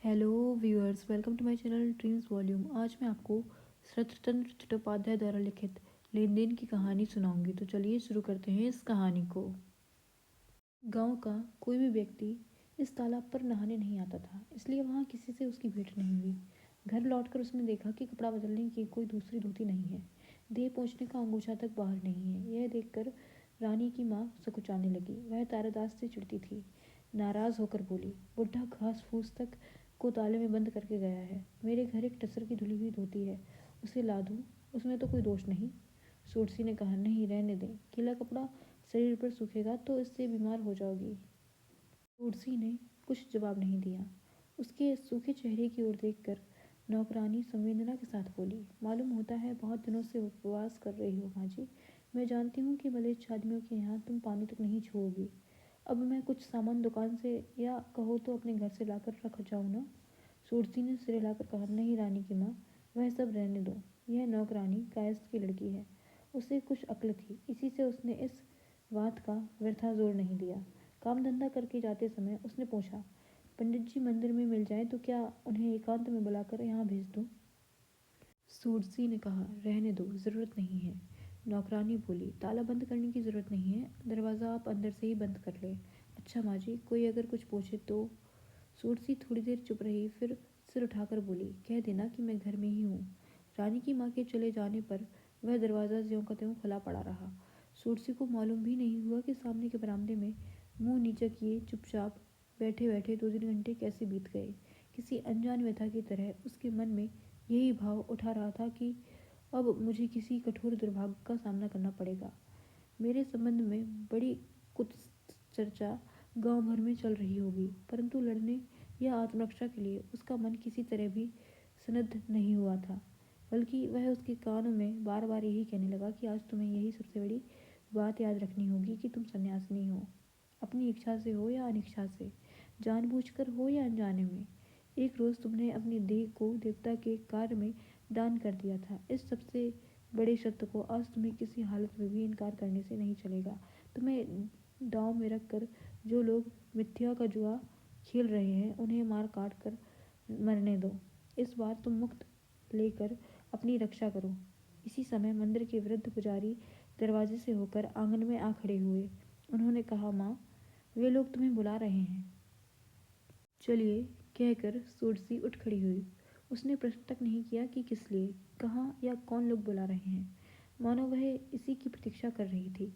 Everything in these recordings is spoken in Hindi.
Hello viewers, welcome to my channel dreams volume. आज मैं आपको शरतचंद्र चट्टोपाध्याय द्वारा लिखित लेन देन की कहानी सुनाऊंगी। तो चलिए शुरू करते हैं इस कहानी को। गांव का कोई भी व्यक्ति इस तालाब पर नहाने नहीं आता था, इसलिए वहां किसी से उसकी भेंट नहीं हुई। घर लौटकर उसने देखा कि कपड़ा बदलने की कोई दूसरी धोती नहीं है, देह पहुंचने का अंगूछा तक बाहर नहीं है। यह देखकर रानी की माँ सकुचाने लगी। वह तारादास से चिढ़ती थी। नाराज होकर बोली, बुढ़ा घास फूस तक को ताले में बंद करके गया है। मेरे घर एक टसर की धुली हुई धोती है, उसे ला दूं, उसमें तो कोई दोष नहीं। सोरसी ने कहा, नहीं, रहने दें। गीला कपड़ा शरीर पर सूखेगा तो इससे बीमार हो जाओगी। सोरसी ने कुछ जवाब नहीं दिया। उसके सूखे चेहरे की ओर देखकर नौकरानी संवेदना के साथ बोली, मालूम होता है बहुत दिनों से उपवास कर रही हो माँ जी। मैं जानती हूँ कि बलिष्ठ आदमियों के यहाँ तुम पानी तक नहीं छुओगी। अब मैं कुछ सामान दुकान से या कहो तो अपने घर से लाकर रख जाऊँ ना? सूरसी ने सिर हिलाकर कहा, नहीं रानी की माँ, वह सब रहने दो। यह नौकरानी कायस्थ की लड़की है, उसे कुछ अक्ल थी, इसी से उसने इस बात का व्यर्था जोर नहीं दिया। काम धंधा करके जाते समय उसने पूछा, पंडित जी मंदिर में मिल जाए तो क्या उन्हें एकांत में बुलाकर यहाँ भेज दूँ? सूरसी ने कहा, रहने दो, ज़रूरत नहीं है। नौकरानी बोली, ताला बंद करने की ज़रूरत नहीं है, दरवाज़ा आप अंदर से ही बंद कर लें। अच्छा माँ जी, कोई अगर कुछ पूछे तो? सूरसी थोड़ी देर चुप रही, फिर सिर उठाकर बोली, कह देना कि मैं घर में ही हूँ। रानी की माँ के चले जाने पर वह दरवाज़ा ज्यों का त्यों खुला पड़ा रहा। सूरसी को मालूम भी नहीं हुआ कि सामने के बरामदे में मुंह नीचा किए चुपचाप बैठे बैठे 2-3 घंटे कैसे बीत गए। किसी अनजान व्यथा की तरह उसके मन में यही भाव उठा रहा था कि अब मुझे किसी कठोर दुर्भाग्य का सामना करना पड़ेगा। मेरे संबंध में बड़ी कुछ चर्चा गांव भर में चल रही होगी, परंतु लड़ने या आत्मरक्षा के लिए उसका मन किसी तरह भी सनद्ध नहीं हुआ था। बल्कि वह उसके कानों में बार बार यही कहने लगा कि आज तुम्हें यही सबसे बड़ी बात याद रखनी होगी कि तुम सन्यासिनी हो, अपनी इच्छा से हो या अनिच्छा से, जानबूझकर हो या अनजाने में। एक रोज तुमने अपने देह को देवता के कार्य में दान कर दिया था। इस सबसे बड़े सत्य को आज तुम्हें किसी हालत में भी इनकार करने से नहीं चलेगा। तुम्हें दांव में रखकर जो लोग मिथ्या का जुआ खेल रहे हैं उन्हें मार काट कर मरने दो। इस बार तुम मुक्त लेकर अपनी रक्षा करो। इसी समय मंदिर के वृद्ध पुजारी दरवाजे से होकर आंगन में आ खड़े हुए। उन्होंने कहा, माँ, वे लोग तुम्हें बुला रहे हैं। चलिए, कहकर सूरसी उठ खड़ी हुई। उसने प्रश्न तक नहीं किया कि किस लिए, कहाँ या कौन लोग बुला रहे हैं। मानो वह इसी की प्रतीक्षा कर रही थी।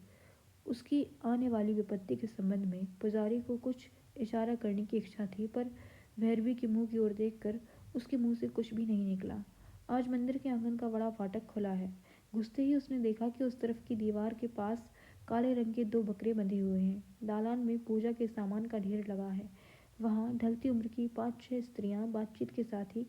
उसकी आने वाली विपत्ति के संबंध में पुजारी को कुछ इशारा करने की इच्छा थी, पर भैरवी के मुंह की ओर देखकर उसके मुंह से कुछ भी नहीं निकला। आज मंदिर के आंगन का बड़ा फाटक खुला है। घुसते ही उसने देखा कि उस तरफ की दीवार के पास काले रंग के 2 बकरे बंधे हुए हैं। दालान में पूजा के सामान का ढेर लगा है। वहाँ ढलती उम्र की 5-6 स्त्रियां बातचीत के साथ ही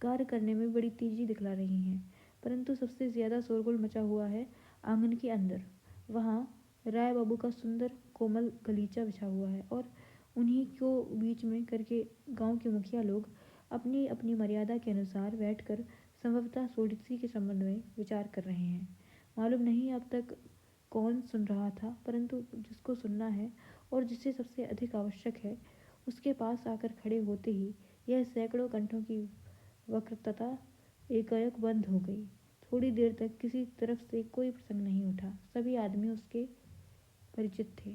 कार्य करने में बड़ी तेजी दिखला रही हैं। परंतु सबसे ज्यादा शोरगुल मचा हुआ है आंगन के अंदर। वहाँ राय बाबू का सुंदर कोमल गलीचा बिछा हुआ है और उन्हीं को बीच में करके गांव के मुखिया लोग अपनी अपनी मर्यादा के अनुसार बैठकर संभवतः सोडिसी के संबंध में विचार कर रहे हैं। मालूम नहीं अब तक कौन सुन रहा था, परंतु जिसको सुनना है और जिसे सबसे अधिक आवश्यक है, उसके पास आकर खड़े होते ही यह सैकड़ों कंठों की वक्रता एकाएक बंद हो गई। थोड़ी देर तक किसी तरफ से कोई प्रसंग नहीं उठा। सभी आदमी उसके परिचित थे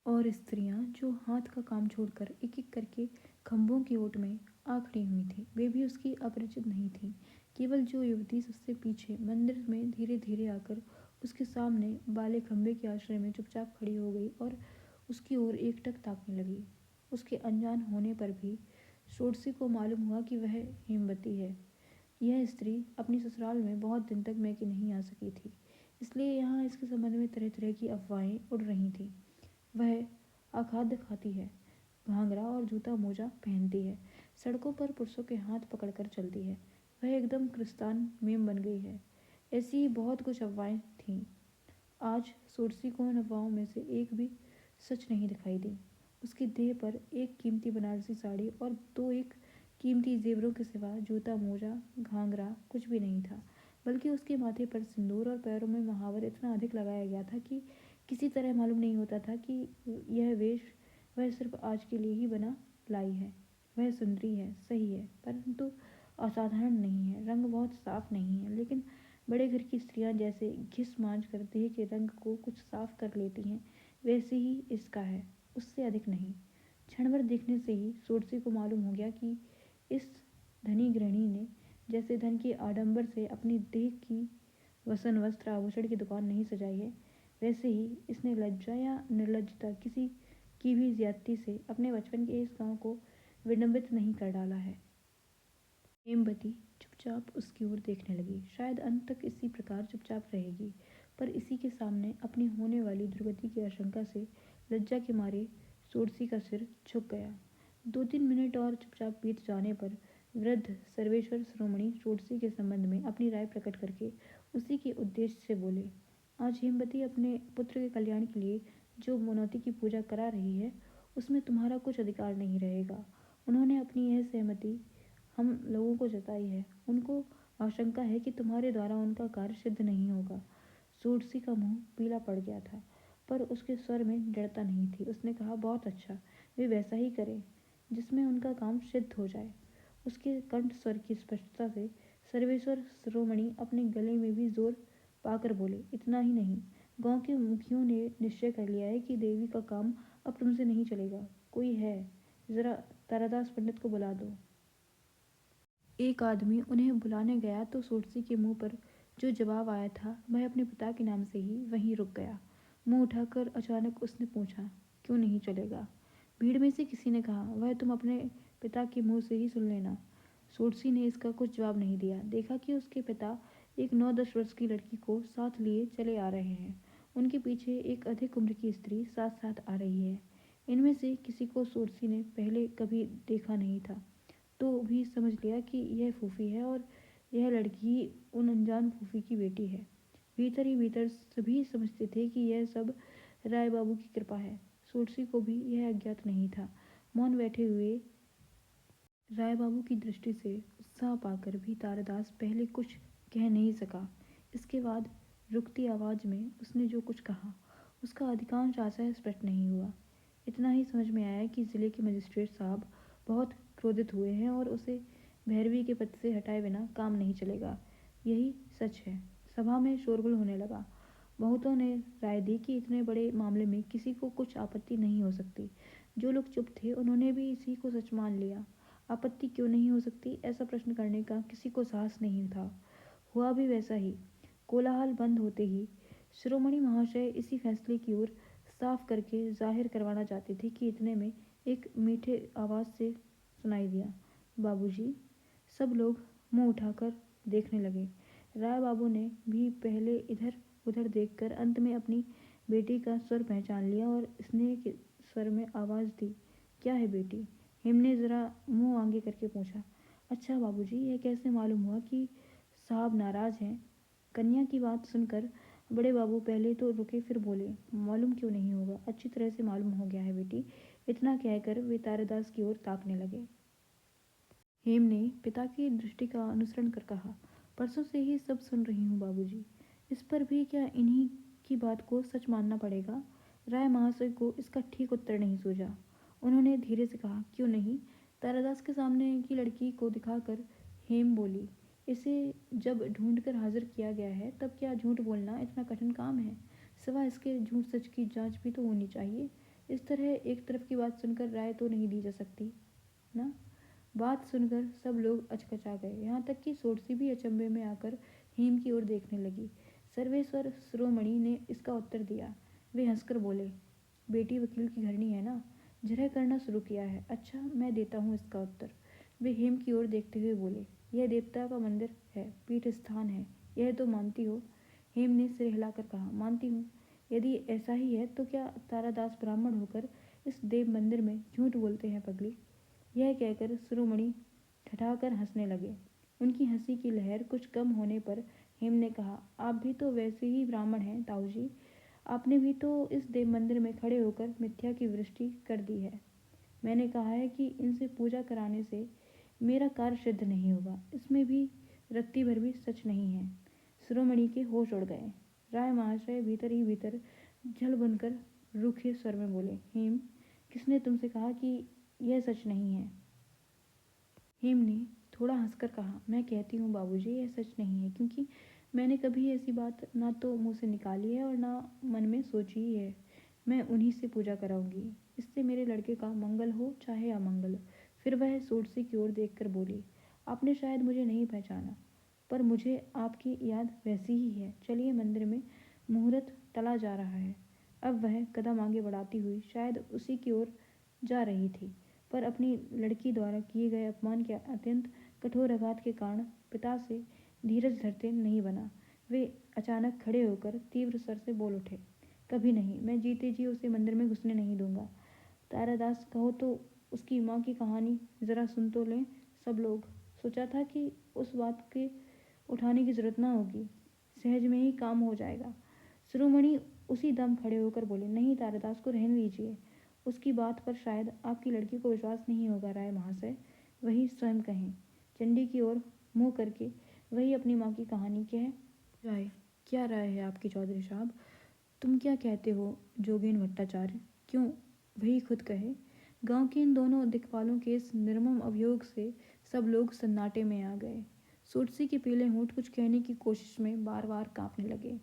और स्त्रियां जो हाथ का काम छोड़कर एक एक करके खंभों की ओट में आ खड़ी हुई थी, वे भी उसकी अपरिचित नहीं थीं। केवल जो युवती सबसे पीछे मंदिर में धीरे धीरे आकर उसके सामने बाले खंभे के आश्रय में चुपचाप खड़ी हो गई और उसकी ओर एकटक ताकने लगी। उसके अनजान होने पर भी षोडशी को मालूम हुआ कि वह हेमवती है। यह स्त्री अपनी ससुराल में बहुत दिन तक मैके नहीं आ सकी थी, इसलिए यहाँ इसके संबंध में तरह तरह की अफवाहें उड़ रही थीं। वह अखाद्य खाती है, घाघरा और जूता मोजा पहनती है, सड़कों पर पुरुषों के हाथ पकड़कर चलती है, वह एकदम क्रिस्तान मेम बन गई है। ऐसी ही बहुत कुछ अफवाहें थीं। आज सोरसी को उन अफवाहों में से एक भी सच नहीं दिखाई दी। उसकी देह पर एक कीमती बनारसी साड़ी और 2-1 कीमती जेवरों के सिवा जूता मोजा घाघरा कुछ भी नहीं था। बल्कि उसके माथे पर सिंदूर और पैरों में महावर इतना अधिक लगाया गया था कि किसी तरह मालूम नहीं होता था कि यह वेश वह सिर्फ आज के लिए ही बना लाई है। वह सुंदरी है, सही है, परंतु असाधारण नहीं है। रंग बहुत साफ नहीं है, लेकिन बड़े घर की स्त्रियां जैसे घिस मांझ कर देह के रंग को कुछ साफ कर लेती हैं, वैसे ही इसका है, उससे अधिक नहीं। क्षण भर देखने से ही सोरसी को मालूम हो गया कि इस धनी गृहिणी ने जैसे धन के आडंबर से अपनी देह की वसन वस्त्र आभूषण की दुकान नहीं सजाई है, वैसे ही इसने लज्जा या निर्लज्जता किसी की भी ज्यादती से अपने बचपन के इस गांव को विडंबित नहीं कर डाला है। हेमवती चुपचाप उसकी ओर देखने लगी। शायद अंत तक इसी प्रकार चुपचाप रहेगी, पर इसी के सामने अपनी होने वाली दुर्गति की आशंका से लज्जा के मारे सोरसी का सिर झुक गया। 2-3 मिनट और चुपचाप बीत जाने पर वृद्ध सर्वेश्वर शिरोमणि सोरसी के संबंध में अपनी राय प्रकट करके उसी के उद्देश्य से बोले। आज हेमवती अपने पुत्र के कल्याण के लिए जो मनौती की पूजा करा रही है, उसमें तुम्हारा कुछ अधिकार नहीं रहेगा। उन्होंने अपनी यह सहमति हम लोगों को जताई है। उनको आशंका है कि तुम्हारे द्वारा उनका कार्य सिद्ध नहीं होगा। सोरसी का मुंह पीला पड़ गया था, पर उसके स्वर में दृढ़ता नहीं थी। उसने कहा, बहुत अच्छा, वे वैसा ही करें जिसमें उनका काम सिद्ध हो जाए। उसके कंठ स्वर की स्पष्टता से सर्वेश्वर शिरोमणि अपने गले में भी जोर पाकर बोले, इतना ही नहीं, गांव के मुखियों ने निश्चय कर लिया है कि देवी का काम अब तुमसे नहीं चलेगा। कोई है, जरा तारादास पंडित को बुला दो। एक आदमी उन्हें बुलाने गया तो सोरसी के मुंह पर जो जवाब आया था, वह अपने पिता के नाम से ही वहीं रुक गया। मुंह उठाकर अचानक उसने पूछा, क्यों नहीं चलेगा? भीड़ में से किसी ने कहा, वह तुम अपने पिता के मुंह से ही सुन लेना। सोरसी ने इसका कुछ जवाब नहीं दिया। देखा कि उसके पिता एक 9-10 वर्ष की लड़की को साथ लिए चले आ रहे हैं। उनके पीछे एक अधिक उम्र की स्त्री साथ साथ आ रही है। इनमें से किसी को सोरसी ने पहले कभी देखा नहीं था, तो भी समझ लिया कि यह फूफी है और यह लड़की उन अनजान फूफी की बेटी है। भीतर ही भीतर सभी समझते थे कि यह सब राय बाबू की कृपा है। सोरसी को भी यह अज्ञात नहीं था। मौन बैठे हुए राय बाबू की दृष्टि से उत्साह पाकर भी तारादास पहले कुछ कह नहीं सका। इसके बाद रुकती आवाज में उसने जो कुछ कहा, उसका अधिकांश आशय स्पष्ट नहीं हुआ। इतना ही समझ में आया कि जिले के मजिस्ट्रेट साहब बहुत क्रोधित हुए हैं और उसे भैरवी के पद से हटाए बिना काम नहीं चलेगा। यही सच है। सभा में शोरगुल होने लगा। बहुतों ने राय दी कि इतने बड़े मामले में किसी को कुछ आपत्ति नहीं हो सकती। जो लोग चुप थे, उन्होंने भी इसी को सच मान लिया। आपत्ति क्यों नहीं हो सकती, ऐसा प्रश्न करने का किसी को साहस नहीं था। हुआ भी वैसा ही। कोलाहल बंद होते ही शिरोमणि महाशय इसी फैसले की ओर साफ करके जाहिर करवाना चाहते थे कि इतने में एक मीठे आवाज से सुनाई दिया, बाबूजी। सब लोग मुंह उठाकर देखने लगे। राय बाबू ने भी पहले इधर उधर देखकर अंत में अपनी बेटी का स्वर पहचान लिया और स्नेह के स्वर में आवाज दी, क्या है बेटी? हिम ने जरा मुंह आगे करके पूछा। अच्छा बाबूजी, यह कैसे मालूम हुआ कि साहब नाराज हैं? कन्या की बात सुनकर बड़े बाबू पहले तो रुके, फिर बोले, मालूम क्यों नहीं होगा, अच्छी तरह से मालूम हो गया है बेटी। इतना कहकर वे तारादास की ओर ताकने लगे। हेम ने पिता की दृष्टि का अनुसरण कर कहा, परसों से ही सब सुन रही हूँ बाबूजी। इस पर भी क्या इन्हीं की बात को सच मानना पड़ेगा? राय महाशय को इसका ठीक उत्तर नहीं सूझा। उन्होंने धीरे से कहा, क्यों नहीं? तारादास के सामने की लड़की को दिखाकर हेम बोली, इसे जब ढूंढ कर हाजिर किया गया है, तब क्या झूठ बोलना इतना कठिन काम है? सिवा इसके झूठ सच की जांच भी तो होनी चाहिए। इस तरह एक तरफ की बात सुनकर राय तो नहीं दी जा सकती ना। बात सुनकर सब लोग अचकचा गए, यहाँ तक कि सोरसी भी अचंभे में आकर हेम की ओर देखने लगी। सर्वेश्वर शिरोमणि ने इसका उत्तर दिया। वे हंसकर बोले, बेटी वकील की घरनी है ना, झरह करना शुरू किया है। अच्छा, मैं देता हूँ इसका उत्तर। वे हेम की ओर देखते हुए बोले, यह देवता का मंदिर है, पीठ स्थान है, यह तो मानती हो? हेम ने सिर हिलाकर कहा, मानती हूँ। यदि ऐसा ही है तो क्या तारादास ब्राह्मण होकर इस देव मंदिर में झूठ बोलते हैं पगली? यह कहकर शिरोमणि ठठाकर हंसने लगे। उनकी हंसी की लहर कुछ कम होने पर हेम ने कहा, आप भी तो वैसे ही ब्राह्मण हैं ताऊजी। आपने भी तो इस देव मंदिर में खड़े होकर मिथ्या की वृष्टि कर दी है। मैंने कहा है कि इनसे पूजा कराने से मेरा कार्य सिद्ध नहीं होगा। इसमें भी रत्ती भर भी सच नहीं है। शिरोमणि के होश उड़ गए। राय महाशय भीतर ही भीतर जल बनकर रूखे स्वर में बोले, हेम, किसने तुमसे कहा कि यह सच नहीं है? हेम ने थोड़ा हंसकर कहा, मैं कहती हूँ बाबूजी, यह सच नहीं है, क्योंकि मैंने कभी ऐसी बात ना तो मुंह से निकाली है और ना मन में सोची ही है। मैं उन्हीं से पूजा कराऊंगी, इससे मेरे लड़के का मंगल हो चाहे अमंगल। फिर वह सोटसी की ओर देखकर बोली, आपने शायद मुझे नहीं पहचाना, पर मुझे आपकी याद वैसी ही है। चलिए, मंदिर में मुहूर्त टला जा रहा है। अब वह कदम आगे बढ़ाती हुई शायद उसी की ओर जा रही थी, पर अपनी लड़की द्वारा किए गए अपमान के अत्यंत कठोर आघात के कारण पिता से धीरज धरते नहीं बना। वे अचानक खड़े होकर तीव्र स्वर से बोल उठे, कभी नहीं, मैं जीते जी उसे मंदिर में घुसने नहीं दूंगा। तारादास, कहो तो उसकी माँ की कहानी जरा सुन तो लें सब लोग। सोचा था कि उस बात के उठाने की जरूरत ना होगी, सहज में ही काम हो जाएगा। शिरोमणि उसी दम खड़े होकर बोले, नहीं तारादास को रहने दीजिए, उसकी बात पर शायद आपकी लड़की को विश्वास नहीं होगा। राय महाशय वही स्वयं कहें। चंडी की ओर मुंह करके वही अपनी माँ की कहानी कह जाए। क्या राय है आपकी चौधरी साहब? तुम क्या कहते हो जोगेन भट्टाचार्य? क्यों वही खुद कहे। गांव के इन दोनों दिक्पालों के इस निर्मम अभियोग से सब लोग सन्नाटे में आ गए। सोटसी के पीले होंठ कुछ कहने की कोशिश में बार बार कांपने लगे।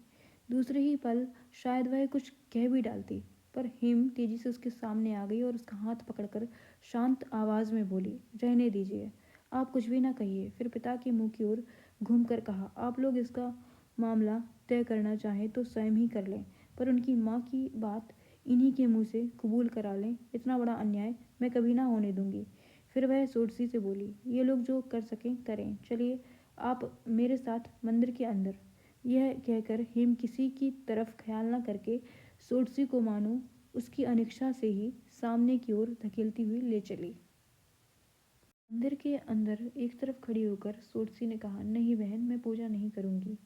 दूसरे ही पल शायद वह कुछ कह भी डालती, पर हेम तेजी से उसके सामने आ गई और उसका हाथ पकड़कर शांत आवाज में बोली, रहने दीजिए, आप कुछ भी ना कहिए। फिर पिता के मुंह की ओर घूमकर कहा, आप लोग इसका मामला तय करना चाहें तो स्वयं ही कर लें, पर उनकी माँ की बात इन्हीं के मुंह से कबूल करा लें, इतना बड़ा अन्याय मैं कभी ना होने दूंगी। फिर वह सोटसी से बोली, ये लोग जो कर सकें करें, चलिए आप मेरे साथ मंदिर के अंदर। यह कहकर हेम किसी की तरफ ख्याल न करके सोटसी को मानो उसकी अनिच्छा से ही सामने की ओर धकेलती हुई ले चली। मंदिर के अंदर एक तरफ खड़ी होकर सोटसी ने कहा, नहीं बहन, मैं पूजा नहीं करूंगी।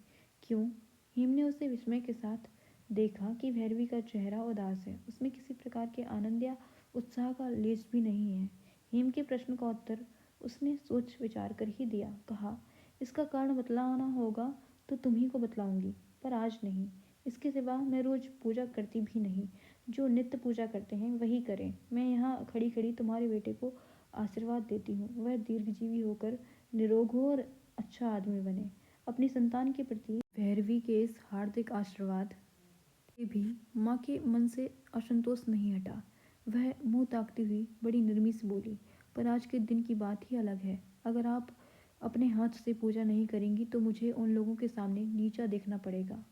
क्यों? हेम ने उसे विस्मय के साथ देखा कि भैरवी का चेहरा उदास है, उसमें किसी प्रकार के आनंद या उत्साह का लेश भी नहीं है। हेम के प्रश्न का उत्तर उसने सोच विचार कर ही दिया। कहा, इसका कारण बतलाना होगा तो तुम्ही को बतलाऊंगी, पर आज नहीं। इसके सिवा मैं रोज पूजा करती भी नहीं, जो नित्य पूजा करते हैं वही करें। मैं यहाँ खड़ी खड़ी तुम्हारे बेटे को आशीर्वाद देती हूँ, वह दीर्घजीवी होकर निरोग हो और अच्छा आदमी बने। अपनी संतान के प्रति भैरवी के इस हार्दिक आशीर्वाद से भी माँ के मन से असंतोष नहीं हटा। वह मुंह ताकती हुई बड़ी नरमी से बोली, पर आज के दिन की बात ही अलग है। अगर आप अपने हाथ से पूजा नहीं करेंगी तो मुझे उन लोगों के सामने नीचा देखना पड़ेगा।